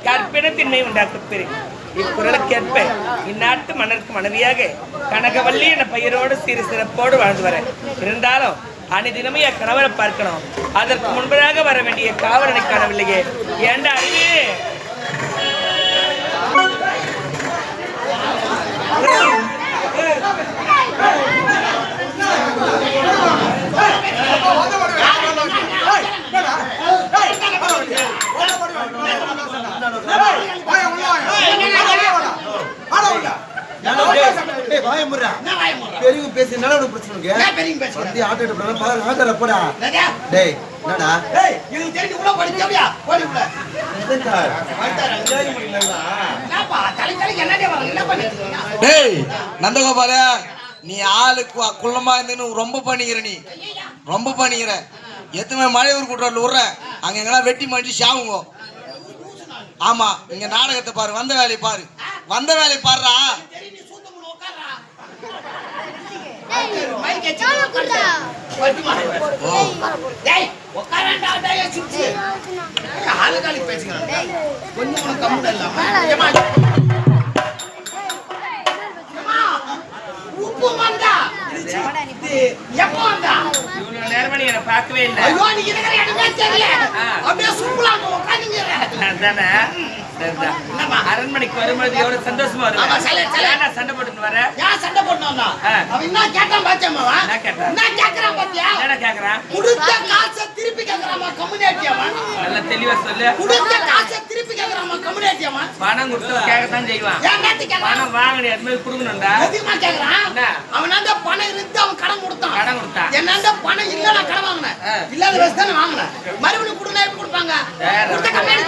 கற்பினத்தின்மை உண்டாக்கப்பெரு இக்குறளுக்கேற்ப இந்நாட்டு மன்னருக்கு மனைவியாக கனகவல்லி என பெயரோடு சிறு சிறப்போடு வாழ்ந்து வர இருந்தாலும் அனைதினமே கணவரை பார்க்கணும். அதற்கு முன்பதாக வர வேண்டிய காவலனை காணவில்லையே. ஏண்டா அறிவு நந்தகோபால, நீ ஆளுக்கு குள்ளமா இருந்து ரொம்ப பண்ணிக்கிற. நீ ரொம்ப பண்ணிக்கிற. எத்தனை மழையூர் கூட்டுறல விடுற அங்க எங்கெல்லாம் வெட்டி மாட்டி சாவுங்க. ஆமா, இங்க நாடகத்தை பாரு, வந்த வேலையை பாரு, வந்த வேலையை பாடுறா. பார்க்கவே இல்லை. அரண்மனைக்கு வரும்போது எவ்வளவு சந்தோஷமா வரும். சண்டை போட்டு வர சண்டை போட்டு கேக்குறான். திருப்பி நல்ல தெளிவா சொல்லு. பணம் கொடுத்து கேட்கத்தான் செய்வான். பணம் வாங்கினி அது மாதிரி கொடுக்கணும்டா. அவன் பணம் இருந்து அவன் கடன் கொடுத்தான். கடன் கொடுத்தான். என்ன பணம் இல்ல நான் கடன் வாங்கினேன். இல்லாத வயசு தானே வாங்கினேன். மறுபடியும் கொடுங்க எப்படி கொடுப்பாங்க?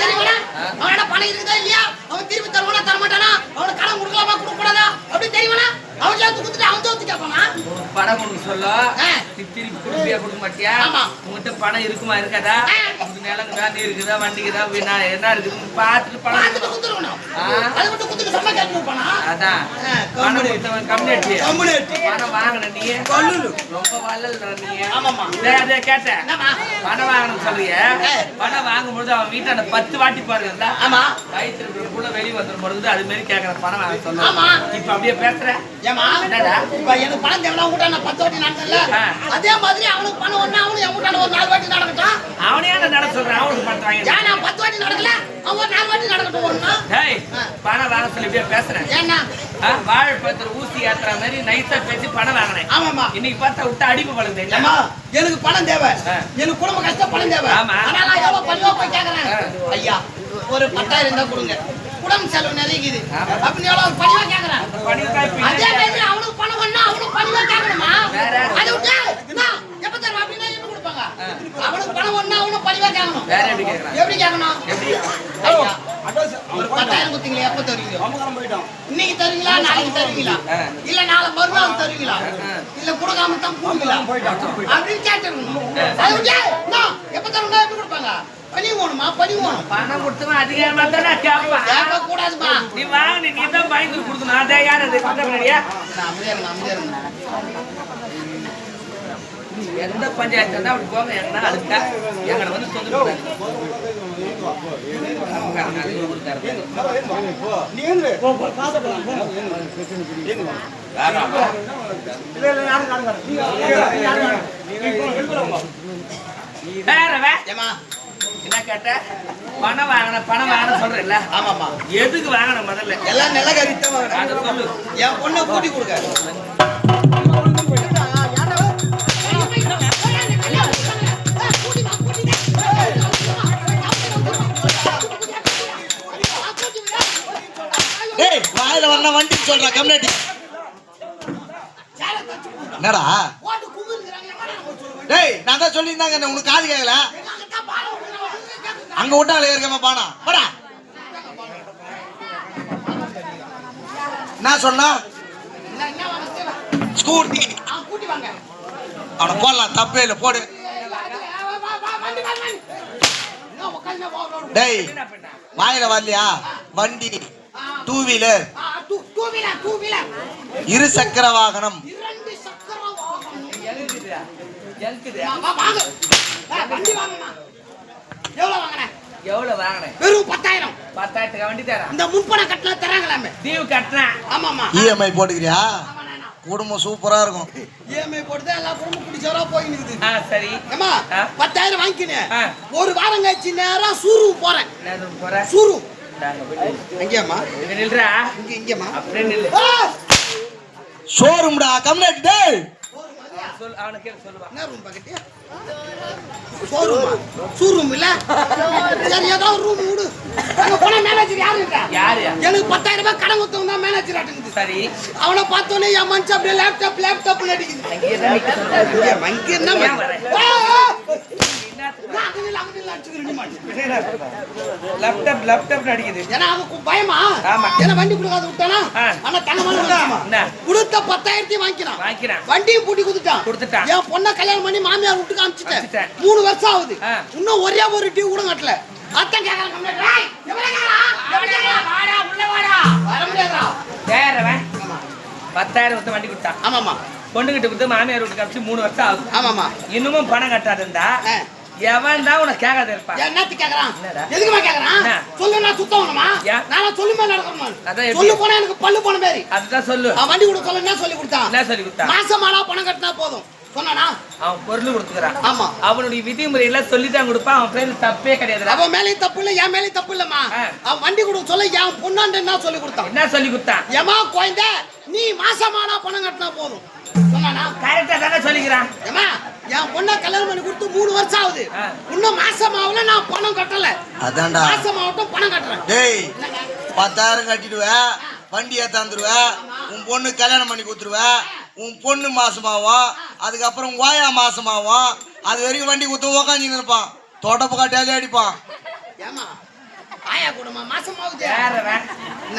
தெரியுங்களா? அவனோட பணம் இருக்குதா இல்லையா? அவன் திருப்பி தருவானா தரமாட்டானா? அவனுக்கு கடன் கொடுக்கலாமா கொடுக்க கூடாதா அப்படி தெரியுமா? அவன் சேர்த்து கொடுத்துட்டு அவன் தோத்து கேட்பானா? பணம் கொடுக்க சொல்ல நீ திருப்பி கொடுப்பியா கொடுக்க மாட்டியா? ஆமா. உங்ககிட்ட பணம் இருக்குமா இருக்காதா? உனக்கு நிலங்குதா நீ இருக்குதா வண்டிக்குதா என்ன இருக்குதுன்னு பார்த்துட்டு பணம் பார்த்துட்டு கொடுக்கணும். குடுத்துருக்கணும். அதை விட்டு குடுத்துட்டு சும்மா கேட்கணும் பணம். அதான் பணம் கொடுத்தவன் கம்யூனிட்டி பணம் வாங்கின நீ ரொம்ப வள்ளல்ற நீ. ஆமாம்மா. அதே கேட்டேன் என்னம்மா? பணம் வாங்கணும்னு சொல்றிய பணம் வாங்கும்போது அவன் வீட்டை அந்த 10 வாட்டி பாருங்கல்ல ஆமா. வயிற்று கூட வெளியே வந்துடும் பொழுது அது மாதிரி கேட்கற பணம் வாங்க சொல்ல. ஆமா. இப்ப அப்படியே பேசுற ஏம்மா? என்னடா? இப்ப எனக்கு பணம் தேவைன்னா உங்கள்கிட்ட நான் 10 வாட்டி நடந்தேன்ல, அதே மாதிரி அவனுக்கு பணம் ஒண்ணு அவனும் என் வீட்டாண்ட ஒரு 4 வாட்டி நடக்கட்டும். அவனே நட சொல்றான் அவனுக்கு பணம் வாங்க. ஏன் நான் 10 வாட்டி நடக்கல, அவன் ஒரு 4 வாட்டி நடக்கட்டும் ஒண்ணு. டேய் பணம் வாங்க சொல்லி இப்படியே பேசுறேன். ஏன்னா வாழைப்பழத்துல ஊசி ஏத்துற மாதிரி நைஸா பேசி பணம் வாங்கினேன். ஆமாம்மா. இன்னைக்கு பார்த்தா விட்டு அடிப்பு பழகுது. ஏம்மா, எனக்கு பணம் தேவை, எனக்கு குடும்ப கஷ்டம் பணம் தேவை. ஆமா. ஆனா நான் எவ்வளவு பணிவா போய் கேக்குறேன், ஐயா ஒரு 10,000 இருந்தா கொடுங்க, குடும்ப செலவு நிறையுது அப்படின்னு எவ்வளவு பணிவா கேக்குறேன். அதே மாதிரி அவனுக்கு பணம் வேணா அவனுக்கு பணிவா கேட்கணுமா? அதை விட்டு நான் எப்ப தருவா அப்படின்னா என்ன கொடுப்பாங்க? அவனுக்கு பணம் வேணா அவனுக்கு பணிவா கேட்கணும். வேற எப்படி கேக்குறான்? எப்படி கேட்கணும்? ஐயா, ஒரு 10,000 கொடுத்தீங்களே எப்ப தருவீங்க? இன்னைக்கு தருவீங்களா நாளைக்கு தருவீங்களா இல்ல நாளை மறுநாள் தருவீங்களா இல்ல கொடுக்காம தான் போவீங்களா அப்படின்னு கேட்டுருக்கணும். அதை விட்டு நான் எப்ப தருவா எப்படி கொடுப்பாங்க? பணி வேணுமா? பணி வேணும். பணம் கொடுத்தவன் அதிகமா தானே கேட்பான். கேட்க கூடாதுமா. நீ வாங்க நீ தான் பயந்து கொடுக்கணும். அதே யார் அது பண்றியா? அமைதியா இருங்க. எந்த பஞ்சாயத்து இருந்தா அப்படி போங்க. என்ன அதுக்கா எங்களை வந்து தொந்தரவு என்ன கேட்ட? பணம் வாங்கின சொல்றேன்ல. ஆமாமா. எதுக்கு வாங்கின முதல்ல? எல்லாம் நல்ல கறித்தான் வாங்கினேன். அதை சொல்லு. என் பொண்ணை கூட்டி கொடுக்க. டேய் வாயில வரணும் வண்டி சொல்றா கம்யூனிட்டி. என்னடா? டேய் நான் தான் சொல்லியிருந்தாங்க உனக்கு காது கேட்கல. அங்க விட்டாலே இருக்கமா பானா போடா. என்ன சொன்னா? ஸ்கூட்டி கூட்டி வாங்க. அவனை போடலாம் தப்பே இல்லை போடு. டேய் வாயில வரலையா? வண்டி 2 வீலர் 2 வீலர் இரு சக்கர வாகனம் 2 சக்கர வாகனம். எங்குது? வாங்க. வண்டி வாங்கம்மா. எவ்வளவு வாங்குறேன்? எவ்வளவு வாங்கினேன்? வெறும் 10,000. 10,000 வண்டி தரேன். இந்த முன்பணம் கட்டினா தராங்களாமே. தீவு கட்டினேன். ஆமாமா. இஎம்ஐ போட்டுக்கிறியா? குடும்பம் சூப்பரா இருக்கும். இஎம்ஐ போட்டு எல்லா குடும்பம் பிடிச்சவரா போய் நிக்குது. சரி. ஏமா 10,000 வாங்கிக்கினேன். ஆ. ஒரு வாரம் கழிச்சு நேரா சூரு போறேன். என்ன போற? சூரு. நாங்க போய் எங்கேம்மா? இங்க நில்றா. இங்கேம்மா? அப்படியே நில்லு. ஷோரூம்டா கம்யூனிட்டி. டேய் சொல் அவனுக்கு சொல்லுவா. என்ன ரூம் பாக்கெட்? ஷோரூமா? ஷோரூம் இல்ல? சரி ஏதோ ரூம் விடு. அங்க போனா மேனேஜர் யாரு இருக்கா? யாரு? எனக்கு 10,000 ரூபாய் கடன் கொடுத்தவன் தான் மேனேஜர் ஆட்டுங்குது. சரி. அவனை பார்த்தோன்னே என் மனுஷன் அப்படியே லேப்டாப் அடிக்குது. அங்கேயே தான் நிக்க சொல்றாரு. அங்கே என்ன ஏன் வர? லேப்டாப் அடிக்குது. ஏன்னா அவனுக்கு பயமா? ஆமா. ஏன்னா வண்டி கொடுக்காத விட்டானா? ஆனா தங்கமான என்ன? கொடுத்த 10,000 வாங்கிக்கிறான். வண்டியும் பூட்டி கொடுத்துட்டான். என் பொண்ணை கல்யாணம் பண்ணி மாமியார் வீட்டுக்கு அனுப்பிச்சிட்டேன். 3 வருஷம் ஆகுது. இன்னும் ஒரே ஒரு டியூ கூட கட்டல. அத்தன் கேக்குறான் கம்ப்ளைண்ட். டேய் எவ்வளவு கேக்குறான்? வாடா உள்ள வாடா. வர முடியாதுடா. வேறவன் 10,000 கொடுத்து வண்டி கொடுத்தான். ஆமாமா. பொண்ணுகிட்ட கொடுத்து மாமியார் வீட்டுக்கு அனுப்பிச்சு 3 வருஷம் ஆகுது. ஆமாமா. இன்னமும் பணம் கட்டாதுண்டா எவன் தான் உனக்கு கேட்காத இருப்பான்? என்னத்து கேக்குறான்? எதுக்குமா கேக்குறான்? சொல்லு நான் சுத்தவனுமா? நான் சொல்லுமா நடக்கணும். சொல்லு போனா எனக்கு பல்லு போன மாதிரி. அதுதான் சொல்லு. வண்டி கூட சொல்லுன்னா சொல்லி கொடுத்தான். என்ன சொல்லி கொடுத்தான்? மாசமானா பணம் கட்டினா போதும் சொன்னானா? அவன் பொருள் கொடுத்துக்கிறான். ஆமா. அவனுடைய விதிமுறையில சொல்லிதான் கொடுப்பான். அவன் பேரு தப்பே கிடையாது. அவன் மேலேயும் தப்பு இல்ல, என் மேலேயும் தப்பு இல்லம்மா. அவன் வண்டி கொடுக்க சொல்ல என் பொண்ணாண்ட என்ன சொல்லி கொடுத்தான்? என்ன சொல்லி கொடுத்தான்? ஏமா குழந்தை நீ மாசமானா பணம் கட்டினா போதும் சொன்னானா? கரெக்டா தானே சொல்லிக்கிறான். ஏமா என் பொண்ணை கல்யாணம் பண்ணி கொடுத்து 3 வருஷம் ஆகுது. இன்னும் மாசமாவல நான் பணம் கட்டல. அதான்டா மாசமாவட்டும் பணம் கட்டுறேன். டேய் 10,000 கட்டிடுவேன், வண்டியை தந்துடுவேன், உன் பொண்ணு கல்யாணம் பண்ணி கொடுத்துருவேன், உன் பொண்ணு மாசமாவும், அதுக்கப்புறம் ஓயா மாசமாவும், அது வரைக்கும் வண்டி கொடுத்து உக்காஞ்சின்னு இருப்பான், தொடப்பு காட்டியாலே அடிப்பான். ஏமா ஆயா கூடமா மாசமாவுது வேறவன்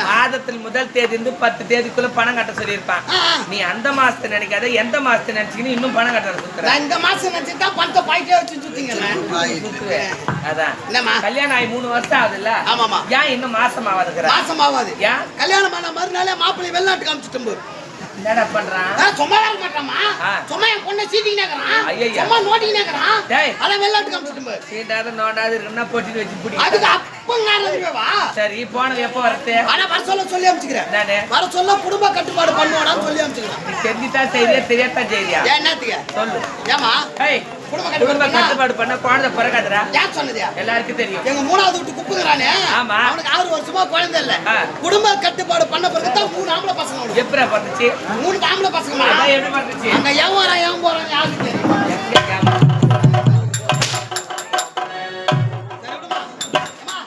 மாதத்தில் முதல் தேதி இருந்து 10 தேதிக்குள்ள பணம் கட்ட சொல்லியிருப்பான். நீ அந்த மாசத்தை நினைக்காத, எந்த மாசத்தை நினைச்சுக்கின்னு இன்னும் பணம் கட்ட சுத்துற. நான் இந்த மாசம் நினைச்சுட்டா பணத்தை பாயிட்டே வச்சு சுத்திங்க அதான் என்னம்மா கல்யாணம் ஆகி 3 வருஷம் ஆகுதுல்ல. ஆமாமா. ஏன் இன்னும் மாசம் ஆகாதுங்கிற? மாசம் ஆகாது. ஏன் கல்யாணம் பண்ண மறுநாளே மாப்பிள்ளை வெளிநாட்டுக்கு அனுப்பிச்சுட்டு போய் என்னடா பண்றான்? சும்மா இருக்க மாட்டாமா. சும்மா என் பொண்ணை சீட்டிக்கினே இருக்கிறான். ஐயையா. சும்மா நோட்டிக்கினே இருக்கிறான். டேய். அதான் வெளிநாட்டுக்கு அனுப்பிச்சுட்டு போய் சீட்டாத நோண்டாது இருக்குன்னா போட்டிட்டு வச்சு பிடி. அதுக்கு அப்பங்காரதுவே வா. சரி போனது எப்போ வரது? ஆனா வர சொல்லி அனுப்பிச்சுக்கிறேன். நானே வர சொல்ல குடும்ப கட்டுப்பாடு பண்ணுவாடான்னு சொல்லி அனுப்பிச்சுக்கிறேன். நீ தெரிஞ்சுட்டா செய்தியா தெரியாதா செய்தியா? ஏன் என்னத்துக்கு சொல்லு. ஏமா ஏய் குடும்ப குடும்ப கட்டுப்பாடு கட்டுப்பாடு பண்ண குழந்தை பிறக்காதடா. யார் சொன்னது? எல்லாருக்கும் தெரியும். எங்க 3வது வீட்டு குப்புங்கிறானே ஆமா. அவனுக்கு 6 வருஷமா குழந்தை இல்ல. ஆ. குடும்ப கட்டுப்பாடு பண்ண பிறகு தான் 3 ஆம்பளை பசங்க அவனுக்கு. எப்படா பண்ணுச்சு? 3 ஆம்பளை பசங்க. அதான் எப்படி பண்ணுச்சு? அங்க எவன் ஏன் போறான் யாருக்கு தெரியும்? எப்படி கேமரா? சரி விடுமா. அம்மா,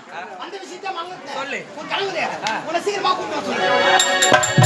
அந்த விஷயத்தை மறந்துட்டேன். சொல்லு. உன் கணவரே உன்னை சீக்கிரமா கூப்பிட்டு வர சொல்லு.